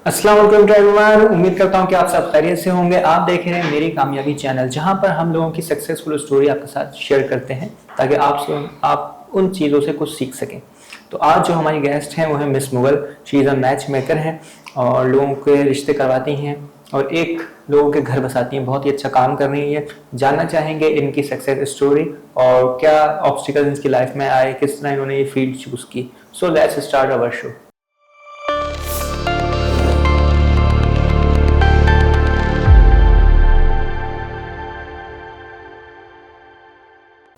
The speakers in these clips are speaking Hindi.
अस्सलाम वालेकुम टू एवरीवन। उम्मीद करता हूँ कि आप सब खैरियत से होंगे। आप देख रहे हैं मेरी कामयाबी चैनल, जहाँ पर हम लोगों की सक्सेसफुल स्टोरी आपके साथ शेयर करते हैं ताकि आप उन चीज़ों से कुछ सीख सकें। तो आज जो हमारी गेस्ट हैं वो है miss Mughal. She is a match maker हैं और लोगों के रिश्ते करवाती हैं और एक लोगों के घर बसाती हैं। बहुत ही अच्छा काम कर रही है। जानना चाहेंगे इनकी सक्सेस स्टोरी और क्या ऑब्स्टिकल्स इनकी लाइफ में आए, किस तरह इन्होंने ये फील्ड चूज़ की। So let's start our show.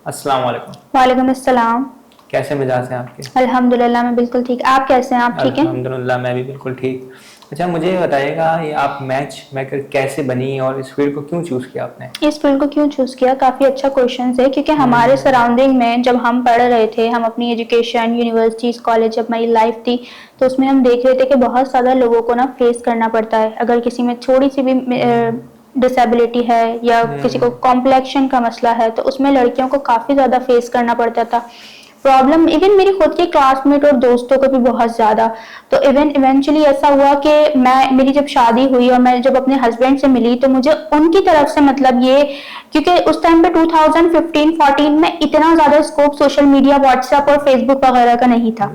अस्सलाम वालेकुम। वालेकुम अस्सलाम। कैसे मिजाज हैं आपके? अल्हम्दुलिल्लाह मैं बिल्कुल ठीक। आप कैसे हैं? आप ठीक हैं? अल्हम्दुलिल्लाह मैं भी बिल्कुल ठीक। अच्छा, मुझे ये बताइएगा ये आप मैच मेकर कैसे बनी और इस फील्ड को क्यों चूज किया आपने? इस फील्ड को क्यों चूज किया? काफी अच्छा क्वेश्चन है, क्योंकि हमारे सराउंडिंग में जब हम पढ़ रहे थे, हम अपनी एजुकेशन यूनिवर्सिटीज कॉलेज जब हमारी लाइफ थी तो उसमें हम देख रहे थे कि बहुत सारा लोगों को ना फेस करना पड़ता है। अगर किसी में थोड़ी सी भी डिसेबिलिटी है या किसी को कॉम्प्लेक्शन का मसला है तो उसमें लड़कियों को काफी ज्यादा फेस करना पड़ता था प्रॉब्लम। इवन मेरी खुद के क्लासमेट और दोस्तों को भी बहुत ज्यादा। तो इवेंचुअली ऐसा हुआ कि मेरी जब शादी हुई और मैं जब अपने हस्बैंड से मिली तो मुझे उनकी तरफ से मतलब ये, क्योंकि उस टाइम पे 2015-14 में इतना ज्यादा स्कोप सोशल मीडिया व्हाट्सएप और फेसबुक वगैरह का नहीं था।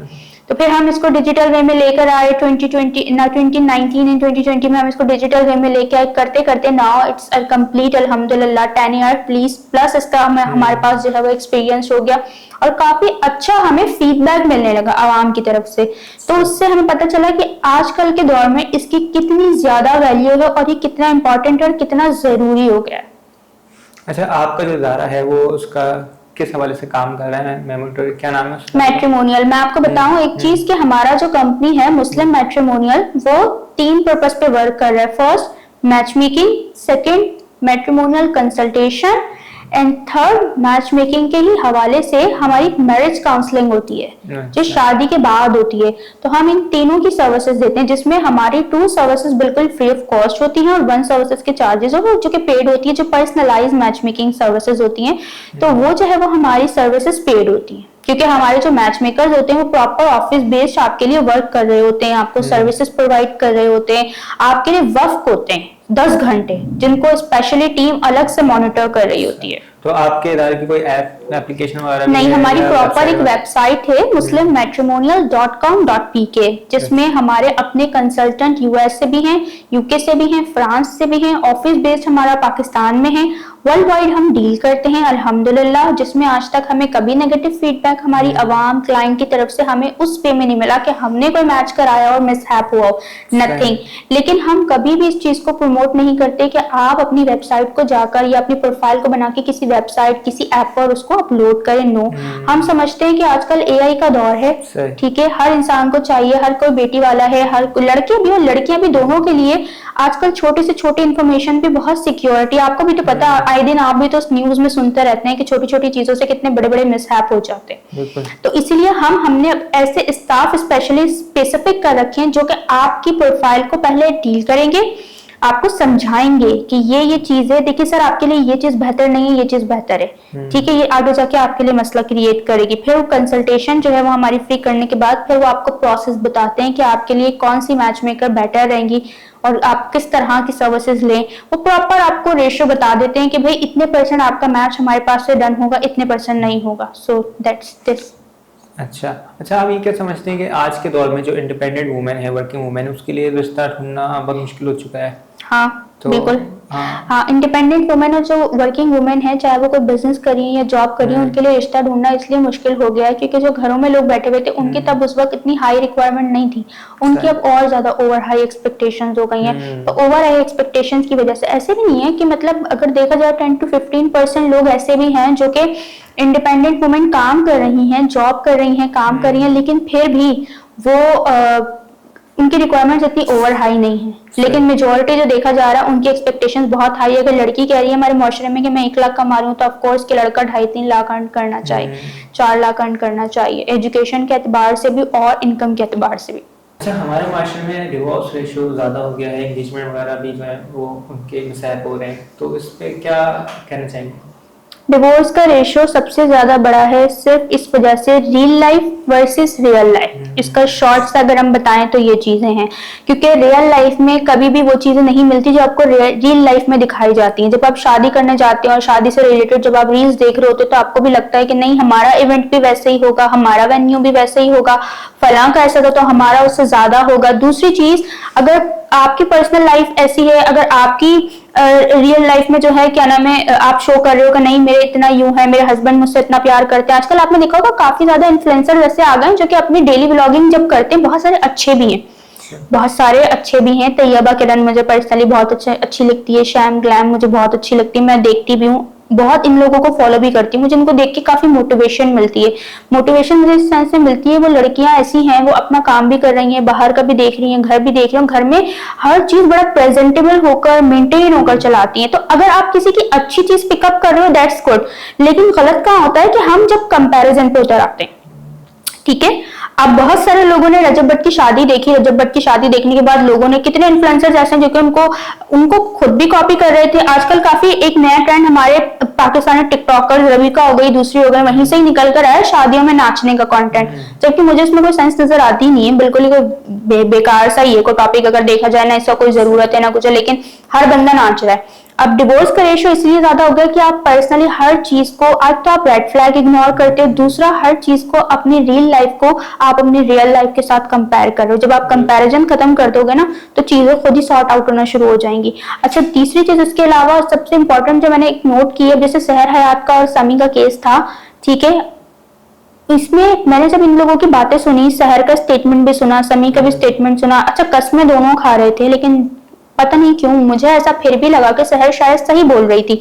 तो फिर हम इसको डिजिटल वे में लेकर आए 2019 एंड 2020 में हम इसको डिजिटल वे में लेके आए करते करते नाउ इट्स कंप्लीट अल्हम्दुलिल्लाह 10 ईयर प्लस इसका हमारे पास जो है वो एक्सपीरियंस हो गया और काफी अच्छा हमें फीडबैक मिलने लगा आवाम की तरफ से। तो उससे हमें पता चला कि आजकल के दौर में इसकी कितनी ज्यादा वैल्यू है और ये कितना इंपॉर्टेंट और कितना जरूरी हो गया है। अच्छा, आपका जो इदारा है वो उसका किस हवाले से काम कर रहा है? क्या नाम है उसका? मैट्रिमोनियल। मैं आपको बताऊं एक चीज कि हमारा जो कंपनी है मुस्लिम मैट्रिमोनियल वो 3 पर्पस पे वर्क कर रहा है। First match making, second matrimonial consultation and third match making के ही हवाले से हमारी मैरिज काउंसलिंग होती है जो शादी के बाद होती है। तो हम इन तीनों की सर्विसेज देते हैं जिसमें हमारी 2 सर्विसेज बिल्कुल फ्री ऑफ कॉस्ट होती हैं और 1 सर्विसेज के चार्जेस हो जो कि पेड होती है, जो पर्सनलाइज मैच मेकिंग सर्विसेज होती हैं। तो वो जो है वो हमारी सर्विसेज पेड होती हैं क्योंकि हमारे जो मैच मेकर्स होते हैं वो प्रॉपर ऑफिस बेस्ड आपके लिए वर्क कर रहे होते हैं, आपको सर्विसेज प्रोवाइड कर रहे होते हैं, आपके लिए वक्त होते हैं 10 घंटे जिनको स्पेशली टीम अलग से मॉनिटर कर रही होती है। तो आपके इदारे की कोई एप्लीकेशन वगैरह नहीं, हमारी प्रॉपर एक वेबसाइट है muslimmatrimonial.com.pk जिसमें हमारे अपने कंसल्टेंट यूएस से भी हैं, यूके से भी हैं, फ्रांस से भी हैं, ऑफिस बेस्ड हमारा पाकिस्तान में है, वर्ल्ड वाइड हम डील करते हैं अल्हम्दुलिल्लाह। जिसमें आज तक हमें कभी नेगेटिव फीडबैक हमारी अवाम क्लाइंट की तरफ से हमें उस पे में नहीं मिला कि हमने कोई मैच कराया और मिसहैप हुआ, नथिंग। लेकिन हम कभी भी इस चीज को प्रमोट नहीं करते कि आप अपनी वेबसाइट को जाकर या अपनी प्रोफाइल को बना के किसी वेबसाइट किसी ऐप पर उसको अपलोड करें। नो, हम समझते हैं कि आजकल एआई का दौर है, ठीक है, हर इंसान को चाहिए, हर कोई बेटी वाला है, हर लड़के भी और लड़कियां भी, दोनों के लिए आजकल छोटे से छोटी इन्फॉर्मेशन पे बहुत सिक्योरिटी। आपको भी तो पता, आए दिन आप भी तो न्यूज में सुनते रहते हैं कि छोटी छोटी चीजों से कितने बड़े बड़े मिसहैप हो जाते हैं। तो इसीलिए हमने ऐसे स्टाफ स्पेशली स्पेसिफिक कर रखे हैं जो कि आपकी प्रोफाइल को पहले डील करेंगे, आपको समझाएंगे कि ये चीज है, देखिए सर आपके लिए ये चीज बेहतर नहीं है, ये चीज बेहतर है, ठीक है, ये आगे जाके आपके लिए मसला क्रिएट करेगी। फिर वो कंसल्टेशन जो है वो हमारी फ्री करने के बाद फिर वो आपको प्रोसेस बताते हैं कि आपके लिए कौन सी मैच मेकर बेटर रहेंगी और आप किस तरह की सर्विसेज लें। वो प्रॉपर आपको रेशियो बता देते हैं कि भाई इतने % आपका मैच हमारे पास से डन होगा, इतने % नहीं होगा। So that's this. अच्छा, आप ये क्या समझते हैं कि आज के दौर में जो इंडिपेंडेंट वुमेन है, वर्किंग वुमेन है, उसके लिए रिश्ता ढूंढना बहुत मुश्किल हो चुका है? हाँ तो बिल्कुल। हाँ, इंडिपेंडेंट वुमेन और जो वर्किंग वुमेन है, चाहे वो कोई बिजनेस करी या जॉब करी, उनके लिए रिश्ता ढूंढना इसलिए मुश्किल हो गया है क्योंकि जो घरों में लोग बैठे हुए थे उनकी तब उस वक्त इतनी हाई रिक्वायरमेंट नहीं थी, उनकी अब और ज्यादा ओवर हाई एक्सपेक्टेशंस हो गई हैं। तो ओवर हाई एक्सपेक्टेशंस की वजह से ऐसे भी नहीं है कि मतलब अगर देखा जाए 10 to 15% लोग ऐसे भी हैं जो कि इंडिपेंडेंट वुमेन काम कर रही हैं, जॉब कर रही हैं, काम कर रही हैं, लेकिन फिर भी वो उनकी रिक्वायरमेंट्स इतनी ओवर हाई नहीं है। लेकिन मेजोरिटी जो देखा जा रहा है उनकी एक्सपेक्टेशंस बहुत हाई है। अगर लड़की कह रही है हमारे माशरे में कि मैं 1 लाख कमा रही हूँ तो ऑफकोर्स के लड़का 2.5-3 लाख अर्न करना चाहिए, 4 लाख अर्न करना चाहिए, एजुकेशन के एतबार से भी और इनकम के एतबार से भी। अच्छा, हमारे माशरे में डिवोर्स रेशियो ज़्यादा हो गया है, एंगेजमेंट वगैरह भी जो है वो उनके मिसहैप हो रहे हैं, तो इस पे क्या कहना चाहिए? डिवोर्स का रेशियो सबसे ज्यादा बड़ा है सिर्फ इस वजह से real life versus real life. इसका शॉर्ट्स अगर हम बताएं तो ये चीजें हैं, क्योंकि रियल लाइफ में कभी भी वो चीजें नहीं मिलती जो आपको रियल लाइफ में दिखाई जाती हैं। जब आप शादी करने जाते हैं और शादी से रिलेटेड जब आप रील्स देख रहे होते हो तो आपको भी लगता है कि नहीं हमारा इवेंट भी वैसे ही होगा, हमारा वेन्यू भी वैसे ही होगा, फलां का ऐसा था तो हमारा उससे ज्यादा होगा। दूसरी चीज, अगर आपकी पर्सनल लाइफ ऐसी है, अगर आपकी रियल लाइफ में जो है क्या नाम है आप शो कर रहे हो कि नहीं मेरे इतना यूं है, मेरे हस्बैंड मुझसे इतना प्यार करते हैं। आजकल आपने देखा होगा काफी ज्यादा इन्फ्लुएंसर वैसे आ गए जो कि अपनी डेली व्लॉगिंग जब करते हैं, बहुत सारे अच्छे भी हैं, बहुत सारे अच्छे भी हैं। तैयबा किरण मुझे पर्सनली बहुत अच्छी लगती है, शैम ग्लैम मुझे बहुत अच्छी लगती है, मैं देखती भी हूँ, बहुत इन लोगों को फॉलो भी करती हूँ। मुझे इनको देख के काफी मोटिवेशन मिलती है। मोटिवेशन मुझे इस सेंस से मिलती है, वो लड़कियां ऐसी हैं, वो अपना काम भी कर रही हैं, बाहर का भी देख रही हैं, घर भी देख रही हैं, घर में हर चीज बड़ा प्रेजेंटेबल होकर मेंटेन होकर चलाती हैं। तो अगर आप किसी की अच्छी चीज पिकअप कर रहे हो दैट्स गुड, लेकिन गलत कहाँ होता है कि हम जब कंपैरिजन पे उतर आते हैं। ठीक है, अब बहुत सारे लोगों ने रजब भट्ट की शादी देखी, रजब भट्ट की शादी देखने के बाद लोगों ने, कितने इन्फ्लुएंसर्स ऐसे हैं जो कि उनको खुद भी कॉपी कर रहे थे। आजकल काफी एक नया ट्रेंड हमारे पाकिस्तानी टिकटॉकर रविका हो गई, दूसरी हो गई, वहीं से ही निकल कर आया शादियों में नाचने का कंटेंट, जबकि मुझे इसमें कोई सेंस नजर आती नहीं है, बिल्कुल ही कोई बेकार सा ही है। कोई टॉपिक अगर देखा जाए ना इसका कोई जरूरत है ना कुछ है, लेकिन हर बंदा नाच रहा है। अब डिवोर्स का रेशियो इसलिए ज्यादा हो गया कि आप पर्सनली हर चीज को, आज तो आप रेड फ्लैग इग्नोर करते हो, दूसरा हर चीज को, अपनी रियल लाइफ को आप अपनी रियल लाइफ के साथ कंपेयर कर रहे हो। जब आप कंपैरिजन खत्म कर दोगे ना तो चीजें खुद ही सॉर्ट आउट होना शुरू हो जाएंगी। अच्छा, तीसरी चीज इसके अलावा सबसे इंपॉर्टेंट जो मैंने एक नोट की है, जैसे सहर हयात का और समी का केस था, ठीक है, इसमें मैंने जब इन लोगों की बातें सुनी, सहर का स्टेटमेंट भी सुना, समी का भी स्टेटमेंट सुना, अच्छा कस्में दोनों खा रहे थे, लेकिन पता नहीं क्यों मुझे ऐसा फिर भी लगा कि सहर शायद सही बोल रही थी।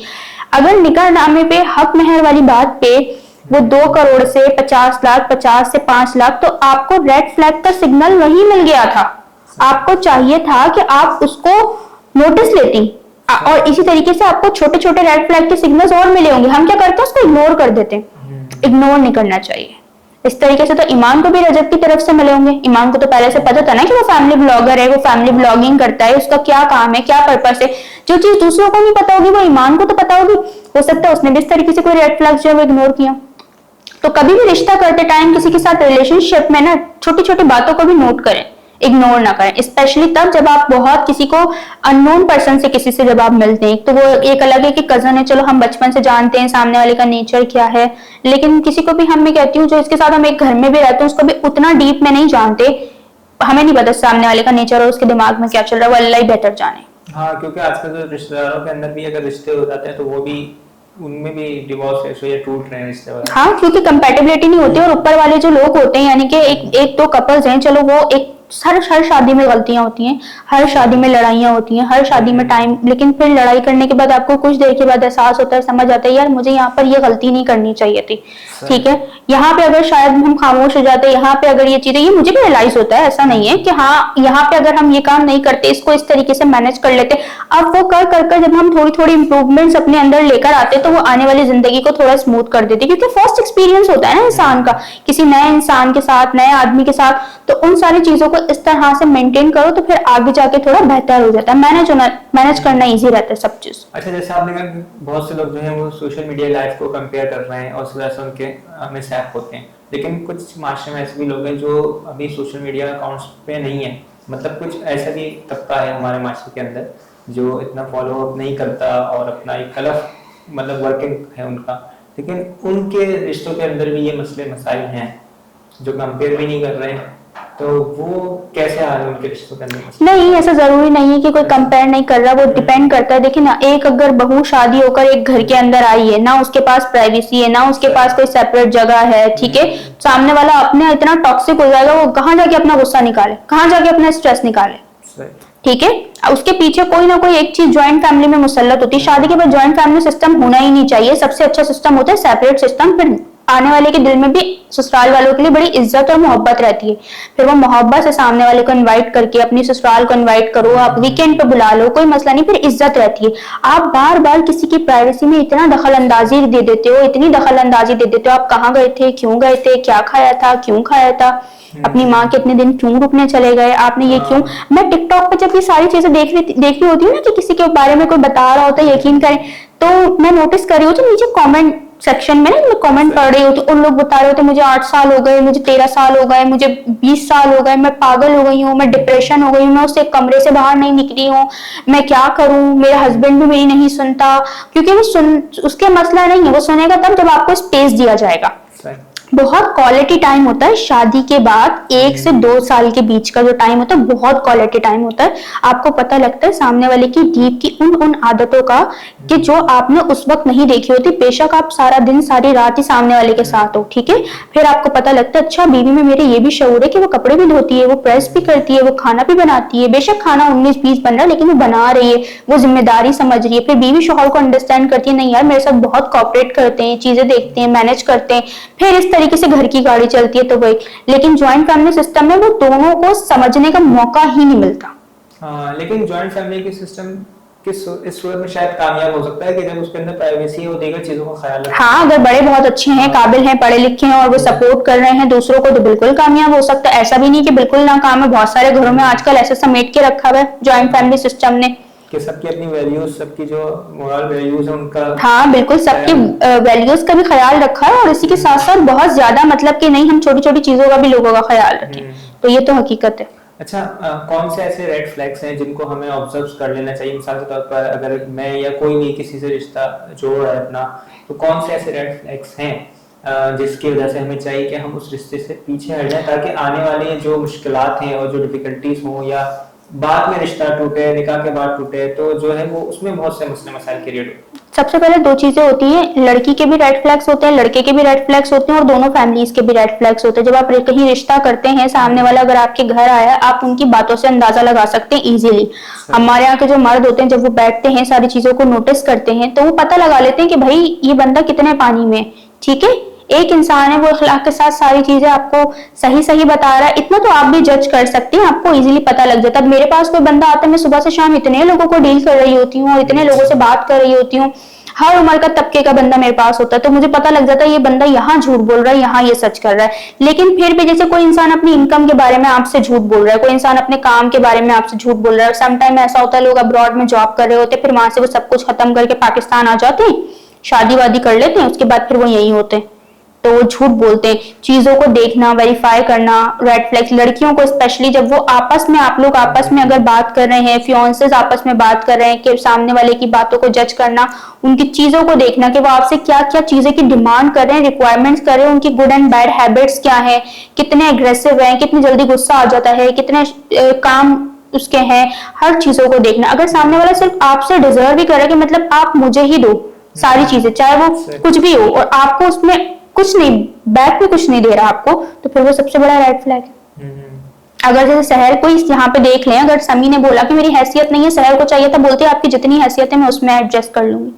अगर निकाहनामे पे हक मेहर वाली बात पे वो 2 करोड़ से 50 लाख, 50 से 5 लाख, तो आपको रेड फ्लैग का सिग्नल वही मिल गया था। आपको चाहिए था कि आप उसको नोटिस लेती, और इसी तरीके से आपको छोटे छोटे रेड फ्लैग के सिग्नल्स और मिले होंगे। हम क्या करते हैं, उसको इग्नोर कर देते हैं। इग्नोर नहीं करना चाहिए। इस तरीके से तो ईमान को भी रजब की तरफ से मिले होंगे। ईमान को तो पहले से पता था ना कि वो फैमिली ब्लॉगर है, वो फैमिली ब्लॉगिंग करता है, उसका क्या काम है, क्या पर्पस है। जो चीज दूसरों को नहीं पता होगी वो ईमान को तो पता होगी। हो सकता है उसने भी इस तरीके से कोई रेड फ्लैग जो है वो इग्नोर किया। तो कभी भी रिश्ता करते टाइम किसी के साथ रिलेशनशिप में ना छोटी छोटी बातों को भी नोट करें, इग्नोर ना करें, स्पेशली तब जब आप बहुत किसी को अननोन पर्सन से किसी से जब आप मिलते हैं। तो वो एक अलग है कि कजन है, चलो हम बचपन से जानते हैं सामने वाले का नेचर क्या है, लेकिन किसी को भी हम, मैं कहती हूँ जो इसके साथ हम एक घर में भी रहते हैं उसको भी उतना डीप में नहीं जानते, हमें नहीं पता सामने वाले का नेचर और उसके दिमाग में क्या चल रहा है, वो अल्लाह ही बेहतर जाने। हाँ, क्योंकि आजकल जो रिश्तेदारों के अंदर भी अगर रिश्ते हो जाते हैं तो वो भी, उनमें भी डिवोर्स रेशियो या टूट रहे हैं रिश्ते वगैरह। हाँ, क्योंकि कंपैटिबिलिटी नहीं होती, और ऊपर वाले जो लोग होते हैं, यानी कि एक दो कपल्स हैं, चलो वो एक हर शादी में गलतियां होती हैं, हर शादी में लड़ाइयां होती हैं, हर शादी में टाइम, लेकिन फिर लड़ाई करने के बाद आपको कुछ देर के बाद एहसास होता है, समझ आता है यार मुझे यहाँ पर ये गलती नहीं करनी चाहिए थी। ठीक है, यहाँ पे अगर शायद हम खामोश हो जाते, यहाँ पे अगर ये चीजें, ये मुझे भी रियलाइज होता है, ऐसा नहीं है कि हाँ यहाँ पे अगर हम ये काम नहीं करते, इसको इस तरीके से मैनेज कर लेते, अब वो कर कर जब हम थोड़ी थोड़ी इंप्रूवमेंट्स अपने अंदर लेकर आते तो वो आने वाली जिंदगी को थोड़ा स्मूथ कर देते। क्योंकि फर्स्ट एक्सपीरियंस होता है ना इंसान का किसी नए इंसान के साथ, नए आदमी के साथ, तो उन सारी चीजों को इस तरह से मेंटेन करो तो फिर आगे जाके थोड़ा बेहतर हो जाता है, मैनेज करना इजी रहता है सब चीज। अच्छा, जैसे आपने कहा बहुत से लोग जो हैं वो सोशल मीडिया लाइफ को कंपेयर कर रहे हैं और उस वजह से उनके मिसहैप होते हैं, लेकिन कुछ माशरे में ऐसे भी लोग हैं जो अभी सोशल मीडिया अकाउंट्स पे नहीं है, मतलब कुछ ऐसा भी तबका है हमारे माशरे के अंदर जो इतना फॉलो अप नहीं करता और अपना एक गलत मतलब वर्किंग है उनका, लेकिन उनके रिश्तों के अंदर भी ये मसले मसाइल हैं जो कंपेयर भी नहीं कर रहे हैं, तो वो कैसे आ रहे हैं उनके रिश्तों के अंदर? नहीं, ऐसा जरूरी नहीं है कि कोई कंपेयर नहीं कर रहा, वो डिपेंड करता है। देखिए ना, एक अगर बहू शादी होकर एक घर के अंदर आई है, ना उसके पास प्राइवेसी है, ना उसके पास कोई सेपरेट जगह है, ठीक है, सामने वाला अपने इतना टॉक्सिक हो जाएगा, वो कहाँ जाके अपना गुस्सा निकाले, कहाँ जाके अपना स्ट्रेस निकाले। ठीक है, उसके पीछे कोई ना कोई एक चीज ज्वाइंट फैमिली में मुसल्लत होती है। शादी के बाद ज्वाइंट फैमिली सिस्टम होना ही नहीं चाहिए, सबसे अच्छा सिस्टम होता है सेपरेट सिस्टम। फिर आने वाले के दिल में भी ससुराल वालों के लिए बड़ी इज्जत और मोहब्बत रहती है, फिर वो मोहब्बत से सामने वाले को इनवाइट करके अपनी ससुराल को इनवाइट करो, आप वीकेंड पे बुला लो, कोई मसला नहीं, फिर इज्जत रहती है। आप बार बार किसी की प्राइवेसी में इतना दखल अंदाजी दे देते हो, इतनी दखल अंदाजी दे देते हो, आप कहाँ गए थे, क्यों गए थे, क्या खाया था, क्यों खाया था, अपनी माँ के इतने दिन क्यों रुकने चले गए, आपने ये क्यों। मैं टिकटॉक पे जब ये सारी चीजें देख रही होती हूँ ना कि किसी के बारे में कोई बता रहा होता है, यकीन करें तो मैं नोटिस कर रही हूँ जो नीचे कमेंट सेक्शन में ना मैं कमेंट पढ़ रही होती, उन लोग बता रहे होते मुझे 8 साल हो गए, मुझे 13 साल हो गए, मुझे 20 साल हो गए, मैं पागल हो गई हूँ, मैं डिप्रेशन हो गई हूँ, मैं उससे कमरे से बाहर नहीं निकली हूँ, मैं क्या करूँ, मेरा हस्बैंड भी मेरी नहीं सुनता। क्योंकि उसके मसला नहीं है, वो सुनेगा तब जब आपको स्पेस दिया जाएगा। बहुत क्वालिटी टाइम होता है शादी के बाद, 1 से 2 साल के बीच का जो टाइम होता है बहुत क्वालिटी टाइम होता है। आपको पता लगता है सामने वाले की डीप की उन आदतों का कि जो आपने उस वक्त नहीं देखी होती। बेशक आप सारा दिन सारी रात ही सामने वाले के साथ हो, ठीक है, फिर आपको पता लगता है अच्छा बीवी में मेरे ये भी शऊर है कि वो कपड़े भी धोती है, वो प्रेस भी करती है, वो खाना भी बनाती है। बेशक खाना 19-20 बन रहा है लेकिन वो बना रही है, वो जिम्मेदारी समझ रही है। फिर बीवी शौहर को अंडरस्टैंड करती है, नहीं यार मेरे साथ बहुत कोऑपरेट करते हैं, चीजें देखते हैं, मैनेज करते हैं, फिर इस तरीके से घर की गाड़ी चलती है। तो वही, लेकिन ज्वाइंट फैमिली सिस्टम में वो दोनों को समझने का मौका ही नहीं मिलता। हाँ, लेकिन ज्वाइंट फैमिली के सिस्टम इस सूरत में शायद कामयाब हो सकता है कि जब उसके अंदर प्राइवेसी है, वो दीगर चीजों का ख्याल रखे। हाँ, अगर बड़े बहुत अच्छे हैं, काबिल हैं, पढ़े लिखे हैं और वो सपोर्ट कर रहे हैं दूसरों को, तो बिल्कुल कामयाब हो सकता है। ऐसा भी नहीं कि बिल्कुल नाकाम है। बहुत सारे घरों में आजकल ऐसे समेट के रखा हुआ है ज्वाइंट फैमिली सिस्टम ने कि सबकी अपनी वैल्यूज, सबकी जो मोरल वैल्यूज है उनका, हाँ बिल्कुल, सबकी वैल्यूज का भी ख्याल रखा है और इसी के साथ साथ बहुत ज्यादा मतलब कि नहीं हम छोटी छोटी चीजों का भी लोगों का ख्याल रखें, तो ये तो हकीकत है। अच्छा, कौन से ऐसे रेड फ्लैग्स हैं जिनको हमें ऑब्जर्व कर लेना चाहिए? मिसाल के तौर पर अगर मैं या कोई नहीं किसी से रिश्ता जोड़ रहा है अपना, तो कौन से ऐसे रेड फ्लैग्स हैं जिसकी वजह से हमें चाहिए कि हम उस रिश्ते से पीछे हट जाएं, ताकि आने वाली जो मुश्किलात हैं और जो डिफिकल्टीज हों या बाद में रिश्ता टूटे, निकाह के बाद टूटे, तो जो है वो उसमें बहुत से मसले मसाइल क्रिएट हो। सबसे पहले 2 चीजें होती हैं, लड़की के भी रेड फ्लैग्स होते हैं, लड़के के भी रेड फ्लैग्स होते हैं और दोनों फैमिलीज के भी रेड फ्लैग्स होते हैं। जब आप कहीं रिश्ता करते हैं, सामने वाला अगर आपके घर आया, आप उनकी बातों से अंदाजा लगा सकते हैं इजीली। हमारे यहाँ के जो मर्द होते हैं, जब वो बैठते हैं सारी चीजों को नोटिस करते हैं, तो वो पता लगा लेते हैं कि भाई ये बंदा कितने पानी में, ठीक है। एक इंसान है, वो अखलाक के साथ सारी चीजें आपको सही सही बता रहा है, इतना तो आप भी जज कर सकते हैं, आपको इजीली पता लग जाता है। मेरे पास कोई बंदा आता है, मैं सुबह से शाम इतने लोगों को डील कर रही होती हूँ और इतने लोगों से बात कर रही होती हूँ, हर उम्र का तबके का बंदा मेरे पास होता है, तो मुझे पता लग जाता है ये बंदा यहाँ झूठ बोल रहा है, यहाँ ये सच कर रहा है। लेकिन फिर भी जैसे कोई इंसान अपनी इनकम के बारे में आपसे झूठ बोल रहा है, कोई इंसान अपने काम के बारे में आपसे झूठ बोल रहा है। समटाइम ऐसा होता है लोग अब्रॉड में जॉब कर रहे होते हैं, फिर वहां से वो सब कुछ खत्म करके पाकिस्तान आ जाते हैं, शादी वादी कर लेते हैं, उसके बाद फिर वो यही होते हैं, तो वो झूठ बोलते हैं। चीजों को देखना, वेरीफाई करना, रेड फ्लैग्स लड़कियों को स्पेशली, जब वो आपस में, आप लोग आपस में अगर बात कर रहे हैं, फियांसेस आपस में बात कर रहे हैं, कि सामने वाले की बातों को जज करना, उनकी चीजों को देखना कि वो आपसे क्या क्या चीजें की डिमांड कर रहे हैं, रिक्वायरमेंट्स कर रहे हैं, उनकी गुड एंड बैड हैबिट्स क्या है, कितने एग्रेसिव है, कितनी जल्दी गुस्सा आ जाता है, कितने काम उसके हैं, हर चीजों को देखना। अगर सामने वाला सिर्फ आपसे डिजर्व भी कर रहा है कि मतलब आप मुझे ही दो सारी चीजें, चाहे वो कुछ भी हो, और आपको उसमें कुछ नहीं, बैक में कुछ नहीं दे रहा आपको, तो फिर वो सबसे बड़ा रेड फ्लैग है। अगर जैसे सहर को यहाँ पे देख लें, अगर समी ने बोला कि मेरी हैसियत नहीं है, सहर को चाहिए था, बोलते आपकी जितनी हैसियत है मैं उसमें एडजस्ट कर लूंगी,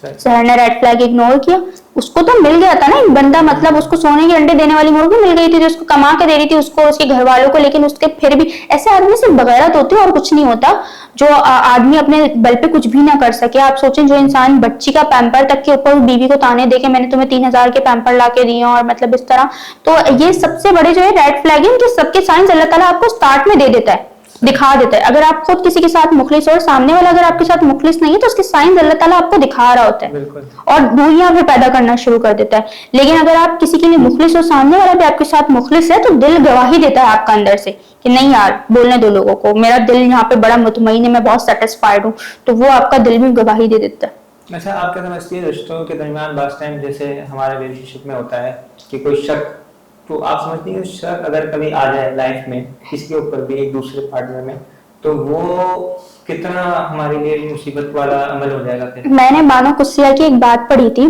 सहर ने रेड फ्लैग इग्नोर किया, उसको तो मिल गया था ना एक बंदा, मतलब उसको सोने के अंडे देने वाली मुर्गी मिल गई थी जो उसको कमा के दे रही थी उसको, उसके घर वालों को। लेकिन उसके फिर भी ऐसे आदमी से बगैरत होती है और कुछ नहीं होता, जो आदमी अपने बल पे कुछ भी ना कर सके। आप सोचें, जो इंसान बच्ची का पैम्पर तक के ऊपर बीवी को ताने देके मैंने तुम्हें 3000 के पैम्पर ला के दिए और मतलब इस तरह, तो ये सबसे बड़े जो है रेड फ्लैग है, कि सबके साइंस अल्लाह ताला आपको स्टार्ट में दे देता है, दिखा देता है। अगर आप खुद किसी के साथ मुखलिस और सामने वाला अगर आपके साथ मुखलिस नहीं है, तो उसके साइंस अल्लाह ताला आपको दिखा रहा होता है और दूरियां भी पैदा करना शुरू कर देता है। लेकिन अगर आप किसी के लिए मुखलिस और सामने वाला भी आपके साथ मुखलिस है, तो दिल गवाही देता है आपका अंदर से कि नहीं यार, बोलने दो लोगों को, मेरा दिल यहाँ पे बड़ा मुतमईन है, मैं बहुत सेटिस्फाइड हूँ, तो वो आपका दिल भी गवाही दे देता है। अच्छा, आप क्या समझती है रिश्तों के दरमियान बास टाइम जैसे हमारे रिलेशनशिप में होता है कि कोई शक, तो आप समझती हैं शक अगर कभी आ जाए लाइफ में किसी के ऊपर भी, एक दूसरे पार्टनर में, तो वो कितना हमारे लिए मुसीबत वाला अमल हो जाएगा? फिर मैंने बानो कुस्सिया की एक बात पढ़ी थी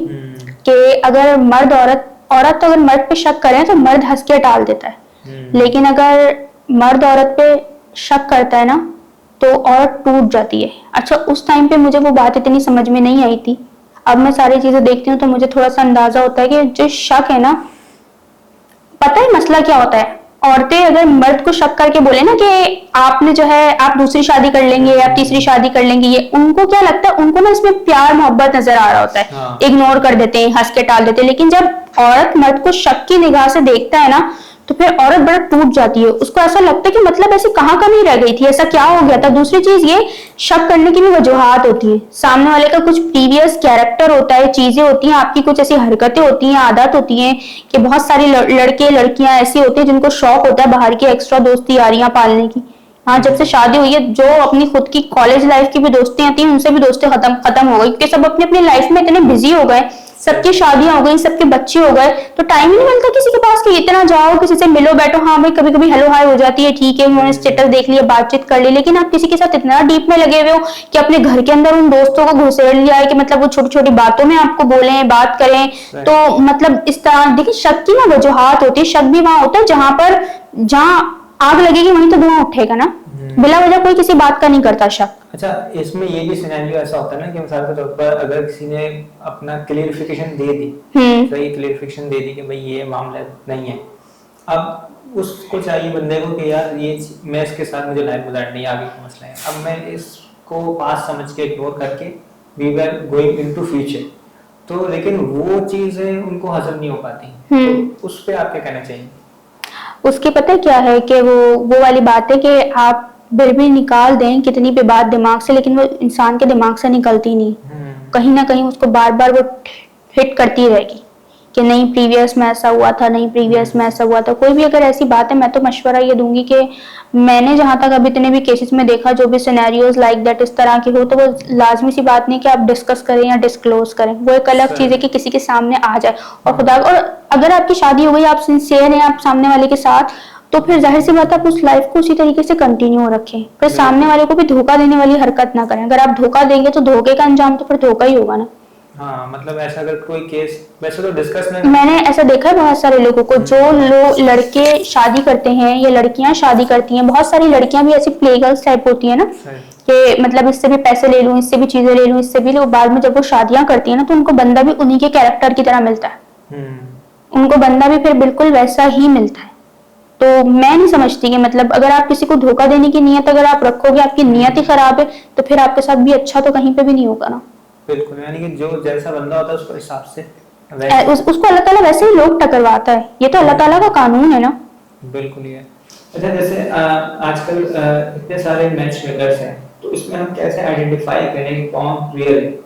कि अगर मर्द औरत तो अगर मर्द पे शक करें तो मर्द हंस के टाल देता है, लेकिन अगर मर्द औरत पे शक करता है ना, तो औरत टूट जाती है। अच्छा, उस टाइम पे मुझे वो बात इतनी समझ में नहीं आई थी, अब मैं सारी चीजें देखती हूँ तो मुझे थोड़ा सा अंदाजा होता है कि जो शक है ना, पता है मसला क्या होता है, औरतें अगर मर्द को शक करके बोले ना कि आपने जो है आप दूसरी शादी कर लेंगे या तीसरी शादी कर लेंगे, ये उनको क्या लगता है, उनको ना इसमें प्यार मोहब्बत नजर आ रहा होता है, इग्नोर कर देते हैं, हंस के टाल देते हैं। लेकिन जब औरत मर्द को शक की निगाह से देखता है ना, तो फिर औरत बड़ा टूट जाती है, उसको ऐसा लगता है कि मतलब ऐसी कहाँ कमी रह गई थी, ऐसा क्या हो गया था। दूसरी चीज ये शक करने की भी वजूहात होती है, सामने वाले का कुछ प्रीवियस कैरेक्टर होता है, चीजें होती हैं, आपकी कुछ ऐसी हरकतें होती हैं, आदत होती हैं कि बहुत सारे लड़के लड़कियां ऐसे होते हैं जिनको शौक होता है बाहर की एक्स्ट्रा दोस्ती यारियां पालने की। हाँ, जब से शादी हुई है जो अपनी खुद की कॉलेज लाइफ की भी दोस्तियां थी उनसे भी दोस्ती खत्म हो गई, क्योंकि सब अपनी अपनी लाइफ में इतने बिजी हो गए, सबकी शादियां हो गई, सबके बच्चे हो गए, तो टाइम ही नहीं मिलता किसी के पास कि इतना जाओ किसी से मिलो बैठो। हाँ भाई, कभी कभी हेलो हाय हो जाती है, ठीक है, उन्होंने स्टेटस देख लिया, बातचीत कर ली, लेकिन आप किसी के साथ इतना डीप में लगे हुए हो कि अपने घर के अंदर उन दोस्तों को घुसेड़ लिया है कि मतलब वो छोटी छोटी बातों में आपको बोले, बात करें। तो मतलब इस तरह देखिए, शक की ना वजूहात होती है, शक भी वहां होता है जहां आग लगेगी वहीं तो धुआं उठेगा ना, बिला वजह कोई किसी बात का नहीं करता शक। अच्छा, इसमें ये भी सिनेरियो ऐसा होता है ना कि मिसाल के तौर पर अगर किसी ने अपना क्लियरिफिकेशन दे दी, सही क्लियरिफिकेशन दे दी कि भाई ये मामला नहीं है, अब उसको चाहिए बंदे को कि यार ये मैं इसके साथ मुझे लाइफ गुजारनी है, आगे का मसला है, अब मैं इसको पास समझ के इग्नोर करके we were going into future, तो लेकिन वो चीजें उनको हजम नहीं हो पाती, तो उस पे आप क्या कहना चाहिए? उसके पता क्या है कि वो वाली बात है कि आप फिर भी निकाल दें कितनी भी बात दिमाग से, लेकिन वो इंसान के दिमाग से निकलती नहीं, कहीं ना कहीं उसको बार बार वो हिट करती रहेगी कि नहीं प्रीवियस में ऐसा हुआ था, नहीं प्रीवियस में ऐसा हुआ था। कोई भी अगर ऐसी बात है, मैं तो मशवरा ये दूंगी कि मैंने जहां तक अभी इतने भी केसेस में देखा, जो भी सिनेरियोज लाइक दैट इस तरह के हो, तो वो लाजमी सी बात नहीं कि आप डिस्कस करें या डिस्क्लोज करें, वो एक अलग चीज है कि किसी के सामने आ जाए। और अगर आपकी शादी हो गई, आप सिंसियर हैं आप सामने वाले के साथ, तो फिर जाहिर सी बात आप उस लाइफ को उसी तरीके से कंटिन्यू रखें, फिर सामने वाले को भी धोखा देने वाली हरकत ना करें। अगर आप धोखा देंगे तो धोखे का अंजाम तो फिर धोखा ही होगा ना। हाँ, मतलब ऐसा अगर कोई केस वैसे तो डिस्कस में मैंने ऐसा देखा है बहुत सारे लोगों को, जो लोग लड़के शादी करते हैं या लड़कियां शादी करती हैं, बहुत सारी लड़कियां भी ऐसी प्ले गर्ल्स टाइप होती है ना कि मतलब इससे भी पैसे ले लूं, इससे भी चीजें ले लूं, इससे भी लोग, बाद में जब वो शादियां करती है ना तो उनको बंदा भी उन्हीं के कैरेक्टर की तरह मिलता है, उनको बंदा भी फिर बिल्कुल वैसा ही मिलता है। तो मैं नहीं समझती कि मतलब अगर आप किसी को धोखा देने की नीयत अगर आप रखोगे, आपकी नीयत ही खराब है, तो फिर आपके साथ भी अच्छा तो कहीं पे भी नहीं होगा ना। बिल्कुल, यानी कि जो जैसा बंदा होता है उसके हिसाब से उसको अल्लाह ताला वैसे ही लोग टकरवाता है, ये तो अल्लाह ताला का कानून है ना। बिल्कुल ये। अच्छा, जैसे आजकल इतने सारे मैच मेकर्स हैं, तो इसमें हम कैसे आइडेंटिफाई करें कि कौन रियल है?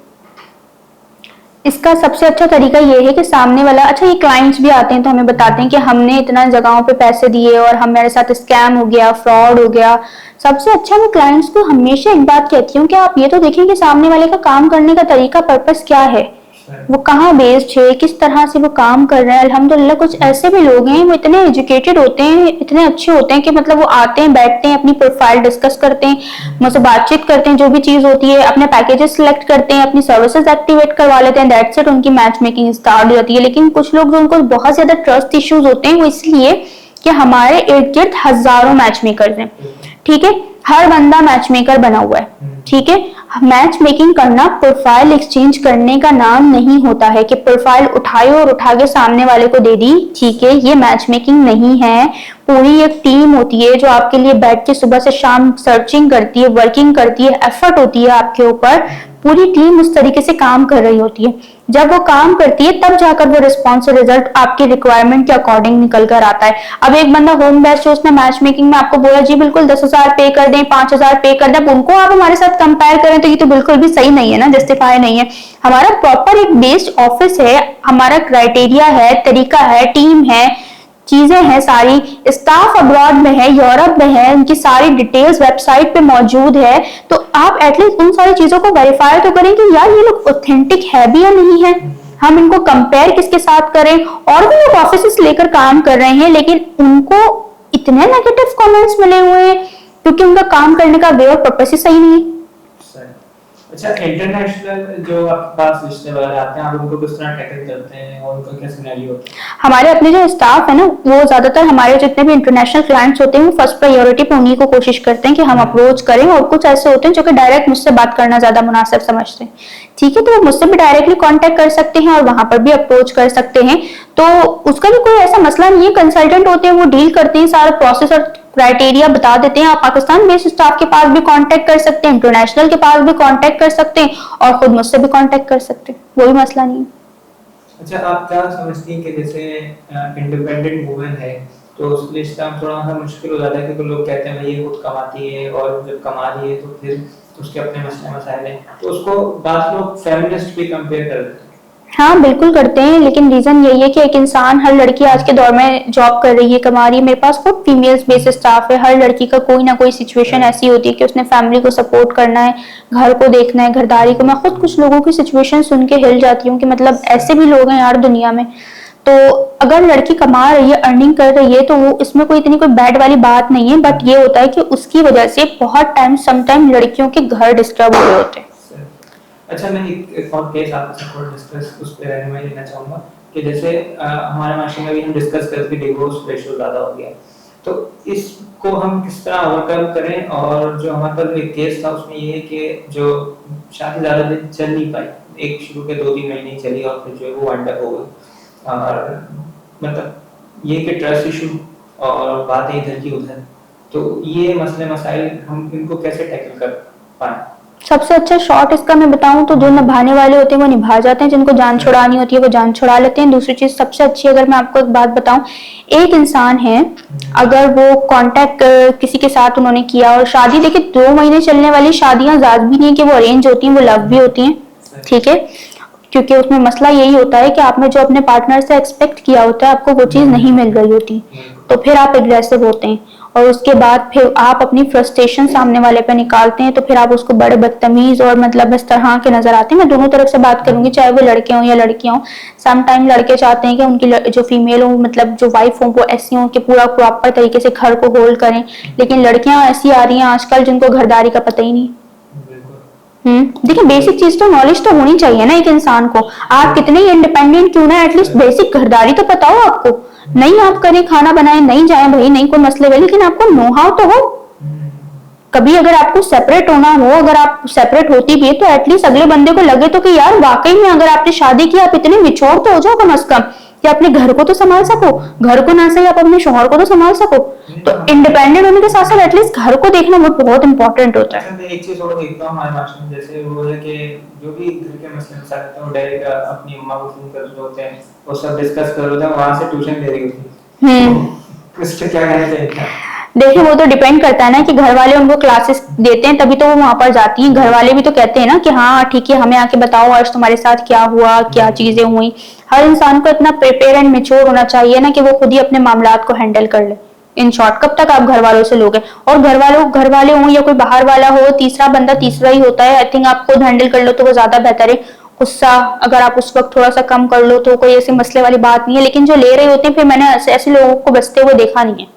इसका सबसे अच्छा तरीका ये है कि सामने वाला, अच्छा ये क्लाइंट्स भी आते हैं तो हमें बताते हैं कि हमने इतना जगहों पे पैसे दिए और हमारे साथ स्कैम हो गया, फ्रॉड हो गया। सबसे अच्छा मैं क्लाइंट्स को हमेशा एक बात कहती हूँ कि आप ये तो देखें कि सामने वाले का काम करने का तरीका, पर्पस क्या है, वो कहाँ बेस्ड है, किस तरह से वो काम कर रहा है। अल्हम्दुलिल्लाह कुछ ऐसे भी लोग हैं वो इतने एजुकेटेड होते हैं, इतने अच्छे होते हैं कि मतलब वो आते हैं, बैठते हैं, अपनी प्रोफाइल डिस्कस करते हैं, मुझसे बातचीत करते हैं, जो भी चीज होती है अपने पैकेजेस सिलेक्ट करते हैं, अपनी सर्विसेज एक्टिवेट करवा लेते हैं, दैट्स इट, उनकी मैच मेकिंग स्टार्ट हो जाती है। लेकिन कुछ लोग जो उनको बहुत ज्यादा ट्रस्ट इश्यूज होते हैं, वो इसलिए कि हमारे इर्द गिर्द हजारों मैच मेकर्स हैं, ठीक है, हर बंदा मैच मेकर बना हुआ है, ठीक है। मैच मेकिंग करना प्रोफाइल एक्सचेंज करने का नाम नहीं होता है कि प्रोफाइल उठाई और उठा के सामने वाले को दे दी, ठीक है, ये मैच मेकिंग नहीं है। पूरी एक टीम होती है जो आपके लिए बैठ के सुबह से शाम सर्चिंग करती है, वर्किंग करती है, एफर्ट होती है आपके ऊपर, पूरी टीम उस तरीके से काम कर रही होती है। जब वो काम करती है तब जाकर वो रिस्पॉन्स रिजल्ट आपके रिक्वायरमेंट के अकॉर्डिंग निकल कर आता है। अब एक बंदा होम बेस्ड, उसने मैच मेकिंग में आपको बोला जी बिल्कुल 10,000 पे कर दें, 5,000 पे कर दें, उनको आप हमारे साथ कंपेयर करें तो ये तो बिल्कुल भी सही नहीं है ना, जस्टिफाई नहीं है। हमारा प्रॉपर एक बेस्ड ऑफिस है, हमारा क्राइटेरिया है, तरीका है, टीम है, चीजें हैं, सारी स्टाफ अब्रॉड में है, यूरोप में है, उनकी सारी डिटेल्स वेबसाइट पे मौजूद है। तो आप एटलीस्ट उन सारी चीजों को वेरीफाई तो करें कि यार ये लोग ऑथेंटिक है भी या नहीं है। हम इनको कंपेयर किसके साथ करें? और भी लोग ऑफिस लेकर काम कर रहे हैं लेकिन उनको इतने नेगेटिव कमेंट्स मिले हुए हैं क्योंकि उनका काम करने का वे और पर्पस ही सही नहीं है। अच्छा, इंटरनेशनल जो आपके पास रिश्तेदार आते हैं, आप उनको किस तरह टैकल करते हैं और उनका क्या सिनेरियो होता है? हमारे अपने जो स्टाफ है ना, वो ज्यादातर हमारे जितने भी इंटरनेशनल क्लाइंट्स होते हैं वो फर्स्ट प्रायोरिटी पे उन्हीं को कोशिश करते हैं कि हम अप्रोच करें, और कुछ ऐसे होते हैं जो कि डायरेक्ट मुझसे बात करना ज्यादा मुनासिब समझते हैं, ठीक है, तो वो मुझसे भी डायरेक्टली कांटेक्ट कर सकते हैं और वहां पर भी अप्रोच कर सकते हैं। तो उसका भी कोई ऐसा मसला नहीं है, कंसल्टेंट होते हैं वो डील करते हैं, सारा प्रोसेस और क्राइटेरिया बता देते हैं। आप पाकिस्तान बेस्ड स्टाफ के पास भी कांटेक्ट कर सकते हैं, इंटरनेशनल के पास भी कांटेक्ट कर सकते हैं और खुद मुझसे भी कांटेक्ट कर सकते हैं, वो भी मसला नहीं है। अच्छा, आप क्या समझती हैं कि जैसे इंडिपेंडेंट वुमेन है तो उसके लिए इस टाइम थोड़ा सा मुश्किल हो जाता है, क्योंकि लोग कहते हैं भाई ये खुद कमाती है और जब कमा रही है तो फिर उसके अपने मसले मसाइल हैं, तो उसको बात लोग फेमिनिस्ट भी कंपेयर करते हैं। हाँ बिल्कुल करते हैं, लेकिन रीजन यही है कि एक इंसान, हर लड़की आज के दौर में जॉब कर रही है, कमा रही है। मेरे पास खुद फीमेल्स बेस्ड स्टाफ है। हर लड़की का कोई ना कोई सिचुएशन ऐसी होती है कि उसने फैमिली को सपोर्ट करना है, घर को देखना है, घरदारी को। मैं खुद कुछ लोगों की सिचुएशन सुन के हिल जाती हूँ कि मतलब ऐसे भी लोग हैं यार दुनिया में। तो अगर लड़की कमा रही है, अर्निंग कर रही है, तो वो इसमें कोई इतनी कोई बैड वाली बात नहीं है। बट ये होता है कि उसकी वजह से बहुत टाइम समटाइम लड़कियों के घर डिस्टर्ब हो रहे होते हैं। अच्छा, मैं एक और केस आपसे थोड़ा डिस्कस उस पे रहनुमाई लेना चाहूँगा कि जैसे हमारे माशरे में भी हम डिस्कस करते कि डिवोर्स रेशियो ज़्यादा हो गया, तो इसको हम किस तरह ओवरकम करें। और जो हमारे पास एक केस था उसमें ये है कि जो शादी ज़्यादा दिन चल नहीं पाई, एक शुरू के 2-3 महीने ही चली और फिर जो है वो अंडर हो गई। और मतलब ये कि ट्रस्ट इशू और बातें इधर की उधर, तो ये मसले मसाइल हम इनको कैसे टैकल कर पाएं। सबसे अच्छा शॉर्ट इसका मैं बताऊं तो जो निभाने वाले होते हैं वो निभा जाते हैं, जिनको जान छुड़ानी होती है वो जान छुड़ा लेते हैं। दूसरी चीज सबसे अच्छी, अगर मैं आपको एक बात बताऊं, एक इंसान है अगर वो कांटेक्ट किसी के साथ उन्होंने किया और शादी, देखिए 2 महीने चलने वाली शादियां ज्यादा भी नहीं कि वो अरेंज होती हैं, वो लव भी होती हैं, ठीक है। क्योंकि उसमें मसला यही होता है कि आपने जो अपने पार्टनर से एक्सपेक्ट किया होता है आपको वो चीज नहीं मिल रही होती, तो फिर आप एग्रेसिव होते हैं और उसके बाद फिर आप अपनी फ्रस्ट्रेशन सामने वाले पे निकालते हैं, तो फिर आप उसको बड़े बदतमीज और मतलब इस तरह के नजर आते हैं। मैं दोनों तरफ से बात करूंगी, चाहे वो लड़के हों या लड़कियां हों। सम टाइम लड़के चाहते हैं कि उनकी जो फीमेल हो, मतलब जो वाइफ हो, वो ऐसी हो कि पूरा प्रॉपर तरीके से घर को होल्ड करें, लेकिन लड़कियां ऐसी आ रही हैं आजकल जिनको घरदारी का पता ही नहीं। देखिए बेसिक चीज तो नॉलेज तो होनी चाहिए ना एक इंसान को। आप कितने ही इंडिपेंडेंट क्यों ना, एटलीस्ट बेसिक घरदारी तो पता हो आपको। नहीं आप करें, खाना बनाए, नहीं जाए भाई, नहीं कोई मसले है, लेकिन आपको नो हाउ तो हो। कभी अगर आपको सेपरेट होना हो, अगर आप सेपरेट होती भी है तो एटलीस्ट अगले बंदे को लगे तो कि यार वाकई में अगर आपने शादी की आप इतने मिच्योर तो हो जाओ कम से कम कि अपने घर को तो संभाल सको, घर को ना सही आप अपने शोहर को तो संभाल सको। तो इंडिपेंडेंट होने के साथ साथ एटलीस्ट घर को देखना बहुत इंपॉर्टेंट होता है। मैं एक चीज और देखता हूँ हमारे माशरे में, जैसे वो है कि जो भी घर के मसले मसाइल होते हैं वो डायरेक्ट अपनी अम्मा को फोन कर रहे होते हैं, वो सब डिस्कस कर रहे होते हैं, वहां से ट्यूशन ले रही होती है। इस पे क्या कहना चाहिए? देखिए वो तो डिपेंड करता है ना कि घर वाले उनको क्लासेस देते हैं तभी तो वो वहां पर जाती हैं। घर वाले भी तो कहते हैं ना कि हाँ ठीक है, हमें आके बताओ आज तुम्हारे साथ क्या हुआ, क्या चीजें हुई। हर इंसान को इतना प्रिपेयर एंड मेच्योर होना चाहिए ना कि वो खुद ही अपने मामलात को हैंडल कर ले। इन शॉर्ट, कब तक आप घर वालों से लोगे? और घर वाले हों या कोई बाहर वाला हो, तीसरा बंदा तीसरा ही होता है। आई थिंक आप खुद हैंडल कर लो तो वो ज्यादा बेहतर है। गुस्सा अगर आप उस वक्त थोड़ा सा कम कर लो तो कोई ऐसे मसले वाली बात नहीं है, लेकिन जो ले रहे होते हैं फिर मैंने ऐसे लोगों को बचते हुए देखा नहीं है।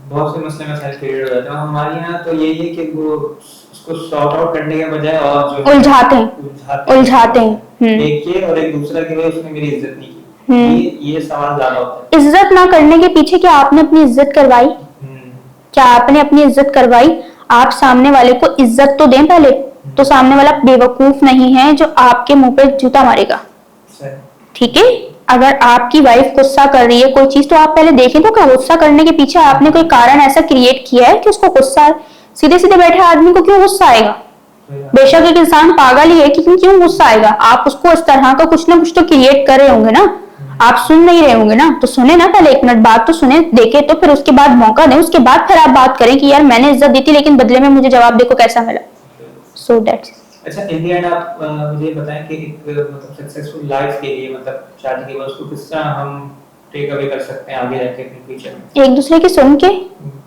बहुत से मसले मसाइल क्रिएट हो जाते हैं। हमारे यहाँ तो यही है कि वो उसको सॉर्ट आउट करने के बजाय और जो उलझाते हैं। एक ये और एक दूसरा कि भाई उसने मेरी इज्जत नहीं की। ये सवाल ज्यादा होता है। इज्जत ना करने के पीछे क्या आपने अपनी इज्जत करवाई? क्या आपने अपनी इज्जत करवाई? आप सामने वाले को इज्जत तो दें पहले, तो सामने वाला बेवकूफ नहीं है जो आपके मुंह पे जूता मारेगा। ठीक है, अगर आपकी वाइफ गुस्सा कर रही है कोई चीज तो आप पहले देखें तो क्या गुस्सा करने के पीछे आपने कोई कारण ऐसा क्रिएट किया है कि उसको गुस्सा है? सीधे सीधे बैठे आदमी को क्यों गुस्सा आएगा? बेशक एक इंसान पागल ही है कि क्यों गुस्सा आएगा? आप उसको इस तरह का कुछ ना कुछ तो क्रिएट कर रहे होंगे ना, आप सुन नहीं रहे होंगे ना, तो सुने ना, पहले 1 मिनट बात तो सुने, देखे तो फिर उसके बाद मौका दें, उसके बाद फिर आप बात करें कि यार मैंने इज्जत दी थी लेकिन बदले में मुझे जवाब देखो कैसा मिला। So that's. अच्छा, इन द एंड आप मुझे बताएं कि एक मतलब सक्सेसफुल लाइफ के लिए, मतलब शादी के बाद उसको किस तरह हम टेक अवे कर सकते हैं आगे जाके अपने फ्यूचर में? एक दूसरे की सुन के,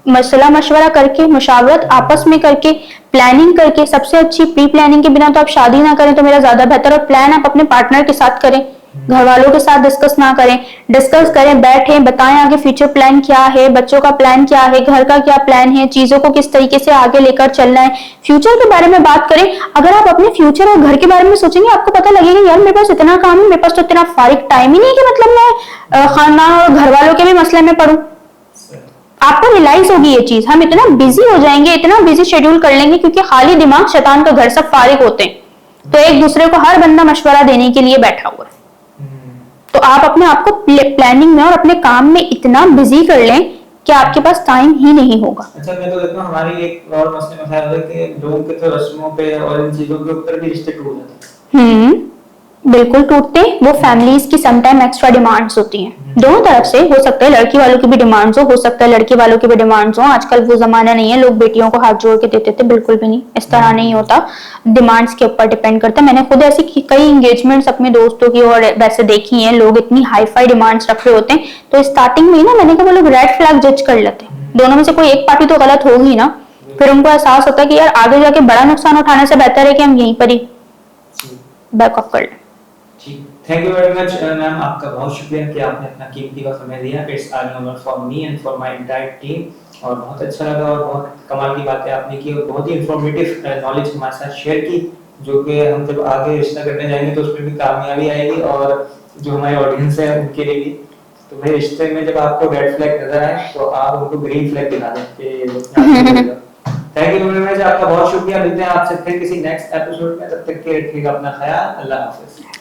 मसला मशवरा करके, मुशावरत आपस में करके, प्लानिंग करके। सबसे अच्छी प्री प्लानिंग के बिना तो आप शादी ना करें तो मेरा ज्यादा बेहतर। और प्लान आप अपने पार्टनर के साथ करें, घर वालों के साथ डिस्कस ना करें। डिस्कस करें, बैठें, बताएं आगे फ्यूचर प्लान क्या है, बच्चों का प्लान क्या है, घर का क्या प्लान है, चीजों को किस तरीके से आगे लेकर चलना है, फ्यूचर के बारे में बात करें। अगर आप अपने फ्यूचर और घर के बारे में सोचेंगे आपको पता लगेगा यार मेरे पास इतना काम है, मेरे पास तो इतना फारिग टाइम ही नहीं कि मतलब मैं खाना और घर वालों के भी मसले में पढ़ूं। आपको रियलाइज होगी ये चीज, हम इतना बिजी हो जाएंगे, इतना बिजी शेड्यूल कर लेंगे, क्योंकि खाली दिमाग शैतान का घर, सब फारिग होते हैं। तो एक दूसरे को हर बंदा मशवरा देने के लिए बैठा हुआ है। तो आप अपने आप को प्लानिंग में और अपने काम में इतना बिजी कर लें कि आपके पास टाइम ही नहीं होगा। अच्छा, मैं तो देखता हूँ हमारी एक और मसले मसाइल है कि लोगों के तो रस्मों पे और इन चीजों के ऊपर भी रिश्ते टूट जाते हैं। बिल्कुल टूटते, वो फैमिलीज की समटाइम एक्स्ट्रा डिमांड्स होती हैं दोनों तरफ से। हो सकता है लड़की वालों की भी डिमांड्स हो सकता है लड़के वालों की भी डिमांड्स हो। आजकल वो जमाना नहीं है लोग बेटियों को हाथ जोड़ के देते थे, बिल्कुल भी नहीं, इस तरह नहीं होता। डिमांड्स के ऊपर डिपेंड करता है। मैंने खुद ऐसी कई एंगेजमेंट्स अपने दोस्तों की और वैसे देखी हैं, लोग इतनी हाई फाई डिमांड्स रख रहे होते हैं, तो स्टार्टिंग में ही ना मैंने कहा वो लोग रेड फ्लैग जज कर लेते हैं, दोनों में से कोई एक पार्टी तो गलत होगी ना। फिर उनको एहसास होता है कि यार आगे जाके बड़ा नुकसान उठाने से बेहतर है कि हम यहीं पर ही बैकअप कर लें। Thank you very much ma'am, आपका बहुत शुक्रिया कि आपने अपना कीमती का समय दिया। It's on honour for me and for my entire team. और बहुत अच्छा लगा और बहुत कमाल की बातें आपने की और बहुत ही इंफॉर्मेटिव नॉलेज हमारे साथ शेयर की, जो कि हम जब आगे रिश्ता करने जाएंगे तो उसमें भी कामयाबी आएगी और जो हमारे ऑडियंस है उनके लिए भी। तो भाई रिश्ते में जब आपको रेड फ्लैग नजर आए तो आप उनको ग्रीन फ्लैग दिखा दें कि थैंक यू वेरी मच, आपका बहुत शुक्रिया। मिलते हैं आपसे फिर किसी नेक्स्ट एपिसोड में, तब तक के रखिएगा अपना ख्याल। अल्लाह हाफिज।